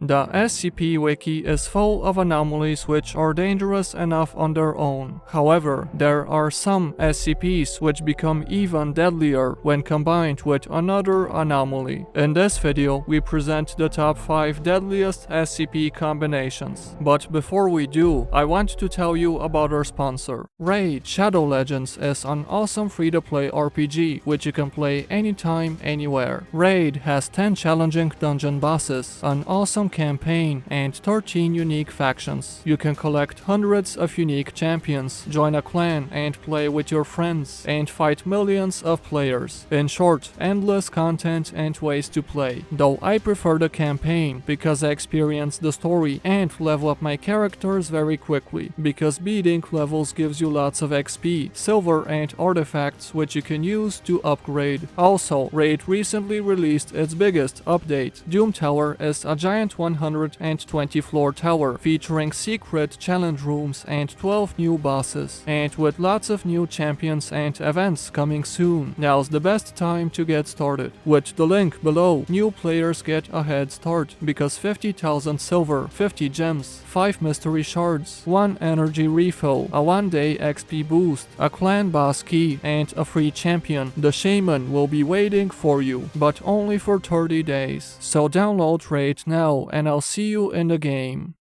The SCP Wiki is full of anomalies which are dangerous enough on their own. However, there are some SCPs which become even deadlier when combined with another anomaly. In this video, we present the top 5 deadliest SCP combinations. But before we do, I want to tell you about our sponsor. Raid Shadow Legends is an awesome free-to-play RPG which you can play anytime, anywhere. Raid has 10 challenging dungeon bosses, an awesome campaign, and 13 unique factions. You can collect hundreds of unique champions, join a clan and play with your friends, and fight millions of players. In short, endless content and ways to play. Though I prefer the campaign because I experience the story and level up my characters very quickly, because beating levels gives you lots of XP, silver and artifacts which you can use to upgrade. Also, Raid recently released its biggest update. Doom Tower is a giant 120 floor tower featuring secret challenge rooms and 12 new bosses, and with lots of new champions and events coming soon. Now's the best time to get started. With the link below, new players get a head start because 50,000 silver, 50 gems, 5 mystery shards, 1 energy refill, a 1-day XP boost, a clan boss key, and a free champion. The shaman will be waiting for you, but only for 30 days. So download Raid now and I'll see you in the game.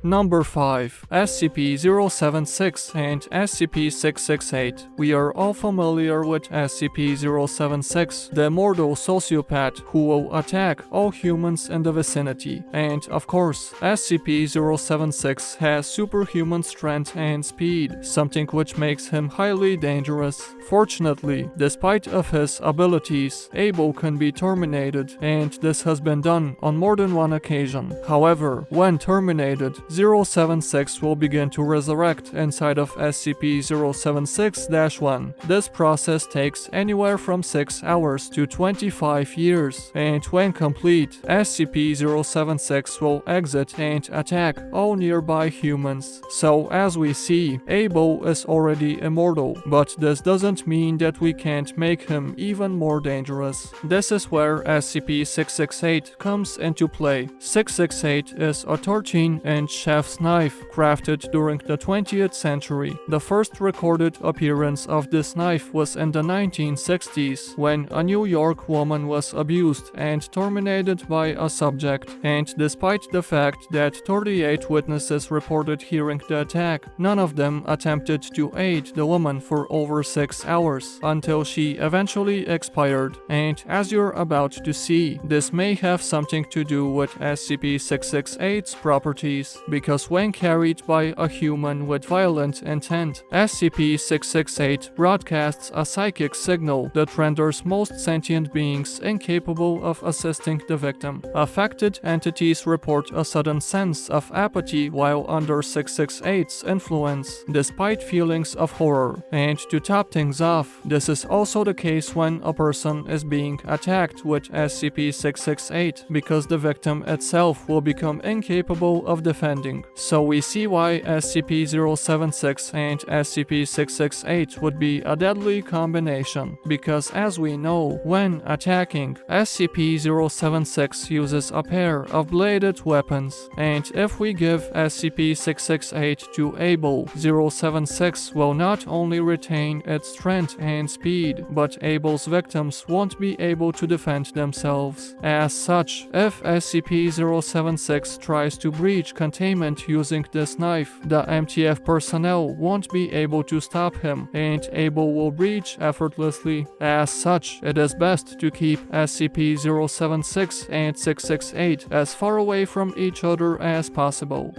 Number 5. SCP-076 and SCP-668. We are all familiar with SCP-076, the immortal sociopath who will attack all humans in the vicinity. And of course, SCP-076 has superhuman strength and speed, something which makes him highly dangerous. Fortunately, despite of his abilities, Abel can be terminated, and this has been done on more than one occasion. However, when terminated, 076 will begin to resurrect inside of SCP-076-1. This process takes anywhere from 6 hours to 25 years, and when complete, SCP-076 will exit and attack all nearby humans. So as we see, Abel is already immortal, but this doesn't mean that we can't make him even more dangerous. This is where SCP-668 comes into play. 668 is a 13-inch chef's knife crafted during the 20th century. The first recorded appearance of this knife was in the 1960s when a New York woman was abused and terminated by a subject, and despite the fact that 38 witnesses reported hearing the attack, none of them attempted to aid the woman for over 6 hours until she eventually expired. And as you're about to see, this may have something to do with SCP-668's properties, because when carried by a human with violent intent, SCP-668 broadcasts a psychic signal that renders most sentient beings incapable of assisting the victim. Affected entities report a sudden sense of apathy while under 668's influence, despite feelings of horror. And to top things off, this is also the case when a person is being attacked with SCP-668, because the victim itself will become incapable of defending. So we see why SCP-076 and SCP-668 would be a deadly combination, because as we know, when attacking, SCP-076 uses a pair of bladed weapons, and if we give SCP-668 to Abel, 076 will not only retain its strength and speed, but Abel's victims won't be able to defend themselves. As such, if SCP-076 tries to breach containment using this knife, the MTF personnel won't be able to stop him, and Abel will breach effortlessly. As such, it is best to keep SCP-076 and 668 as far away from each other as possible.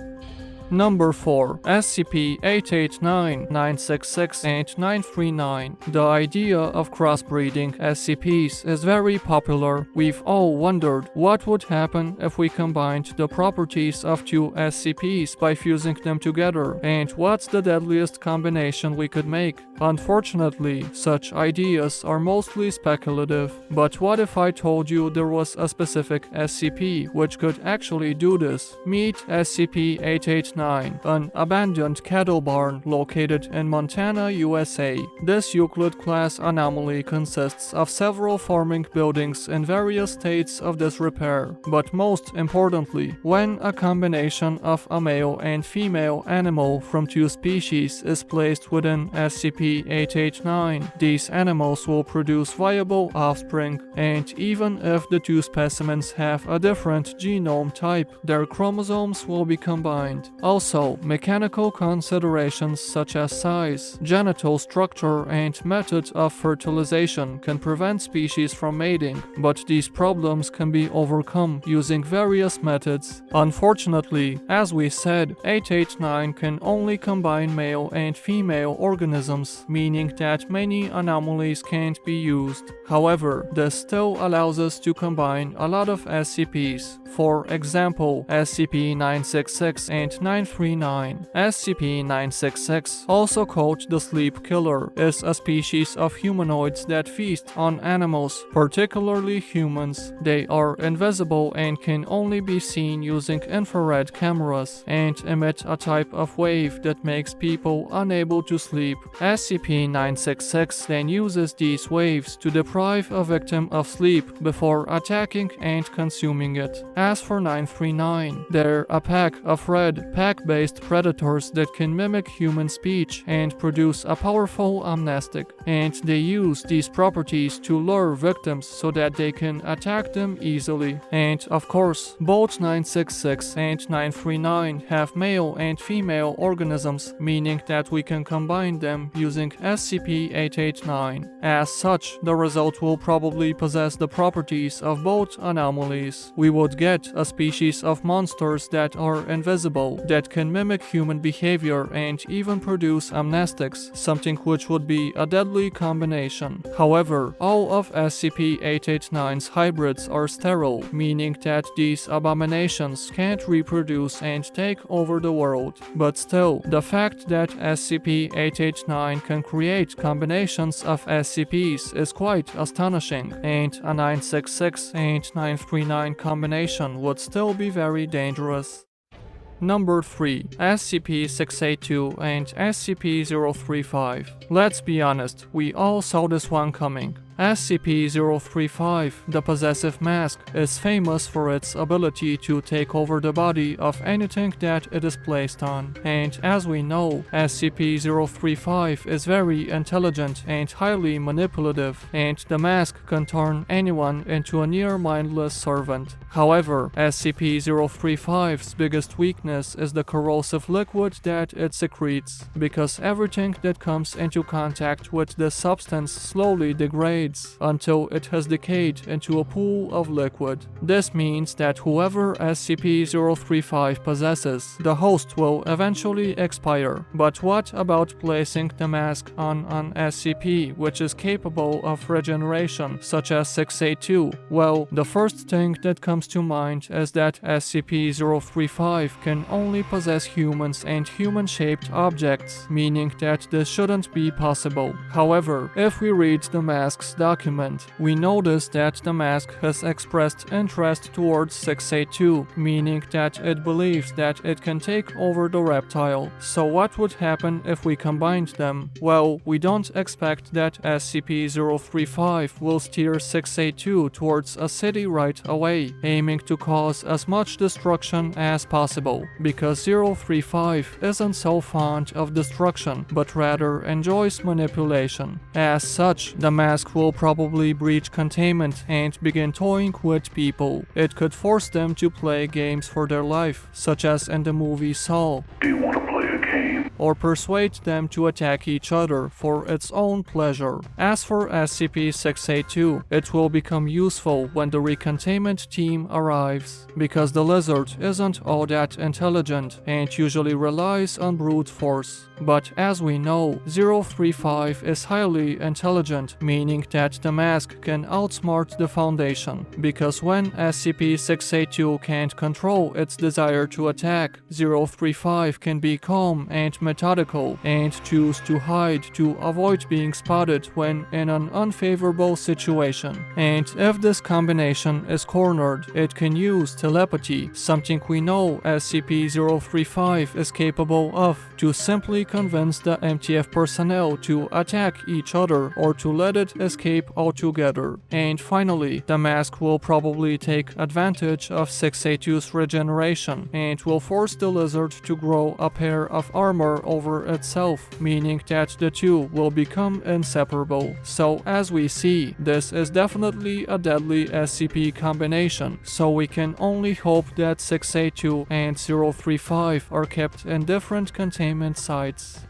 Number 4. SCP-889, 966, and 939. The idea of crossbreeding SCPs is very popular. We've all wondered what would happen if we combined the properties of 2 SCPs by fusing them together, and what's the deadliest combination we could make. Unfortunately, such ideas are mostly speculative. But what if I told you there was a specific SCP which could actually do this? Meet SCP-889 889, an abandoned cattle barn located in Montana, USA. This Euclid-class anomaly consists of several farming buildings in various states of disrepair, but most importantly, when a combination of a male and female animal from two species is placed within SCP-889, these animals will produce viable offspring, and even if the two specimens have a different genome type, their chromosomes will be combined. Also, mechanical considerations such as size, genital structure, and method of fertilization can prevent species from mating, but these problems can be overcome using various methods. Unfortunately, as we said, 889 can only combine male and female organisms, meaning that many anomalies can't be used. However, this still allows us to combine a lot of SCPs. For example, SCP-966 and 939. SCP-966, also called the Sleep Killer, is a species of humanoids that feast on animals, particularly humans. They are invisible and can only be seen using infrared cameras and emit a type of wave that makes people unable to sleep. SCP-966 then uses these waves to deprive a victim of sleep before attacking and consuming it. As for 939, they're a pack of red, pack-based predators that can mimic human speech and produce a powerful amnestic, and they use these properties to lure victims so that they can attack them easily. And of course, both 966 and 939 have male and female organisms, meaning that we can combine them using SCP-889. As such, the result will probably possess the properties of both anomalies. We would get a species of monsters that are invisible, that can mimic human behavior and even produce amnestics, something which would be a deadly combination. However, all of SCP-889's hybrids are sterile, meaning that these abominations can't reproduce and take over the world. But still, the fact that SCP-889 can create combinations of SCPs is quite astonishing, and a 966 and 939 combination would still be very dangerous. Number 3. SCP-682 and SCP-035. Let's be honest, we all saw this one coming. SCP-035, the possessive mask, is famous for its ability to take over the body of anything that it is placed on. And as we know, SCP-035 is very intelligent and highly manipulative, and the mask can turn anyone into a near-mindless servant. However, SCP-035's biggest weakness is the corrosive liquid that it secretes, because everything that comes into contact with this substance slowly degrades until it has decayed into a pool of liquid. This means that whoever SCP-035 possesses, the host will eventually expire. But what about placing the mask on an SCP which is capable of regeneration, such as 682? Well, the first thing that comes to mind is that SCP-035 can only possess humans and human-shaped objects, meaning that this shouldn't be possible. However, if we read the mask's document, we notice that the mask has expressed interest towards 682, meaning that it believes that it can take over the reptile. So what would happen if we combined them? Well, we don't expect that SCP-035 will steer 682 towards a city right away, aiming to cause as much destruction as possible, because 035 isn't so fond of destruction, but rather enjoys manipulation. As such, the mask will probably breach containment and begin toying with people. It could force them to play games for their life, such as in the movie Saw. Do you want to play a game? Or persuade them to attack each other for its own pleasure. As for SCP-682, it will become useful when the recontainment team arrives, because the lizard isn't all that intelligent and usually relies on brute force. But as we know, 035 is highly intelligent, meaning that the mask can outsmart the Foundation, because when SCP-682 can't control its desire to attack, 035 can be calm and methodical and choose to hide to avoid being spotted when in an unfavorable situation. And if this combination is cornered, it can use telepathy, something we know SCP-035 is capable of, to simply convince the MTF personnel to attack each other or to let it escape altogether. And finally, the mask will probably take advantage of 682's regeneration and will force the lizard to grow a pair of armor over itself, meaning that the two will become inseparable. So as we see, this is definitely a deadly SCP combination, so we can only hope that 682 and 035 are kept in different containment sites.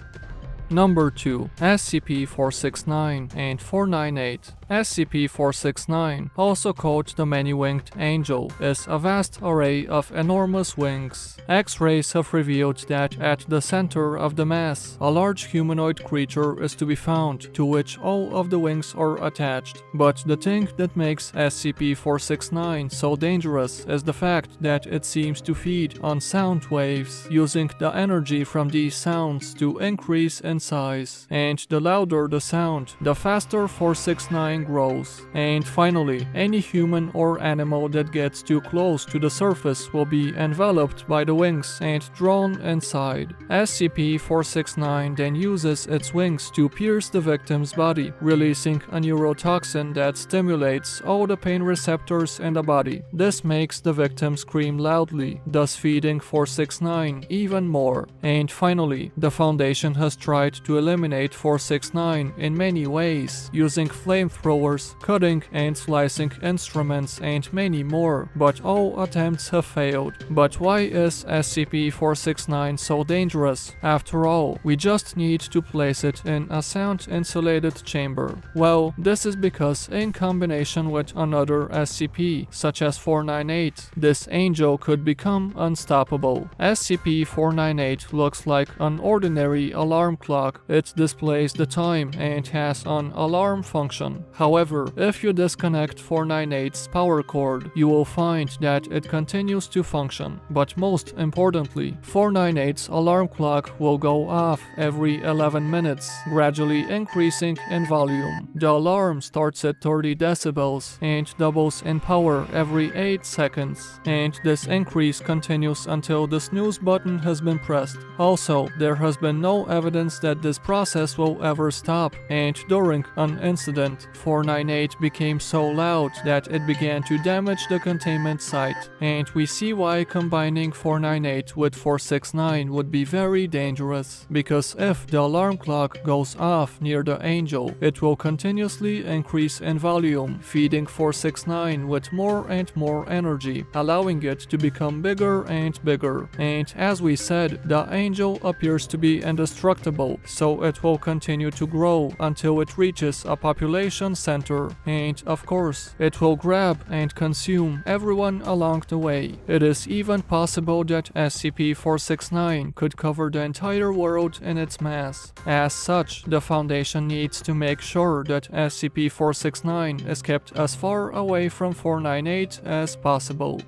Number 2. SCP-469 and 498. SCP-469, also called the Many-Winged Angel, is a vast array of enormous wings. X-rays have revealed that at the center of the mass, a large humanoid creature is to be found, to which all of the wings are attached. But the thing that makes SCP-469 so dangerous is the fact that it seems to feed on sound waves, using the energy from these sounds to increase in size. And the louder the sound, the faster 469 grows. And finally, any human or animal that gets too close to the surface will be enveloped by the wings and drawn inside. SCP-469 then uses its wings to pierce the victim's body, releasing a neurotoxin that stimulates all the pain receptors in the body. This makes the victim scream loudly, thus feeding 469 even more. And finally, the Foundation has tried to eliminate 469 in many ways, using flamethrowers, cutting and slicing instruments, and many more, but all attempts have failed. But why is SCP-469 so dangerous? After all, we just need to place it in a sound-insulated chamber. Well, this is because in combination with another SCP, such as 498, this angel could become unstoppable. SCP-498 looks like an ordinary alarm clock. It displays the time and has an alarm function. However, if you disconnect 498's power cord, you will find that it continues to function. But most importantly, 498's alarm clock will go off every 11 minutes, gradually increasing in volume. The alarm starts at 30 decibels and doubles in power every 8 seconds, and this increase continues until the snooze button has been pressed. Also, there has been no evidence that this process will ever stop, and during an incident, 498 became so loud that it began to damage the containment site, and we see why combining 498 with 469 would be very dangerous, because if the alarm clock goes off near the angel, it will continuously increase in volume, feeding 469 with more and more energy, allowing it to become bigger and bigger. And as we said, the angel appears to be indestructible, so it will continue to grow until it reaches a population center, and of course, it will grab and consume everyone along the way. It is even possible that SCP-469 could cover the entire world in its mass. As such, the Foundation needs to make sure that SCP-469 is kept as far away from 498 as possible.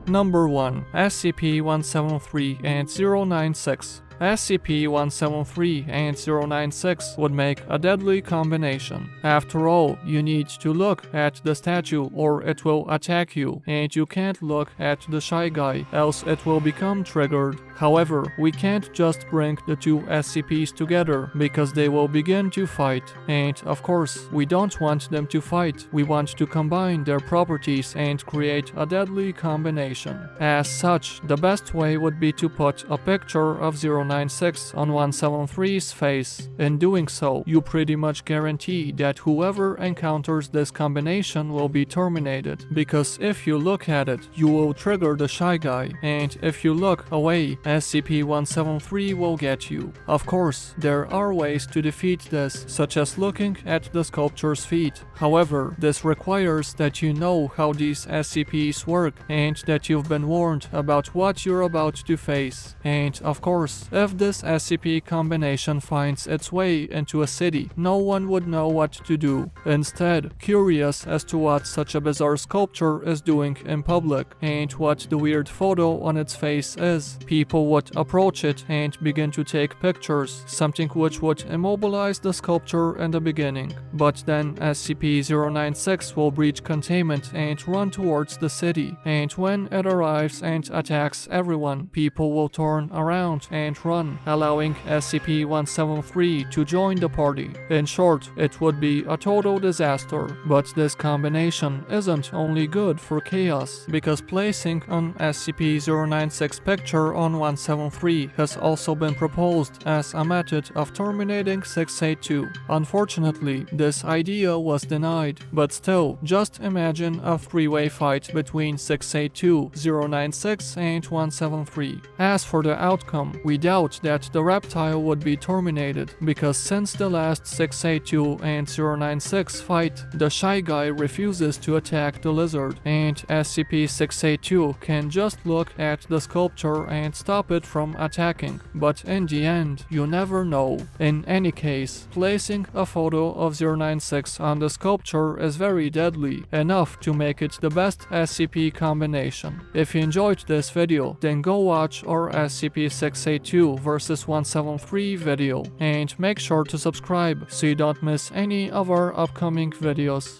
Number 1. SCP-173 and 096. SCP-173 and 096 would make a deadly combination. After all, you need to look at the statue or it will attack you, and you can't look at the shy guy, else it will become triggered. However, we can't just bring the two SCPs together because they will begin to fight. And of course, we don't want them to fight. We want to combine their properties and create a deadly combination. As such, the best way would be to put a picture of 096 on 173's face. In doing so, you pretty much guarantee that whoever encounters this combination will be terminated. Because if you look at it, you will trigger the shy guy, and if you look away, SCP-173 will get you. Of course, there are ways to defeat this, such as looking at the sculpture's feet. However, this requires that you know how these SCPs work, and that you've been warned about what you're about to face. And of course, If this SCP combination finds its way into a city, no one would know what to do. Instead, curious as to what such a bizarre sculpture is doing in public and what the weird photo on its face is, people would approach it and begin to take pictures, something which would immobilize the sculpture in the beginning. But then SCP-096 will breach containment and run towards the city, and when it arrives and attacks everyone, people will turn around and run, allowing SCP-173 to join the party. In short, it would be a total disaster. But this combination isn't only good for chaos, because placing an SCP-096 picture on 173 has also been proposed as a method of terminating 682. Unfortunately, this idea was denied, but still, just imagine a three-way fight between 682, 096, and 173. As for the outcome, we doubt that the reptile would be terminated, because since the last 682 and 096 fight, the Shy Guy refuses to attack the lizard, and SCP-682 can just look at the sculpture and stop it from attacking. But in the end, you never know. In any case, placing a photo of 096 on the sculpture is very deadly, enough to make it the best SCP combination. If you enjoyed this video, then go watch our SCP-682 vs 173 video, and make sure to subscribe so you don't miss any of our upcoming videos.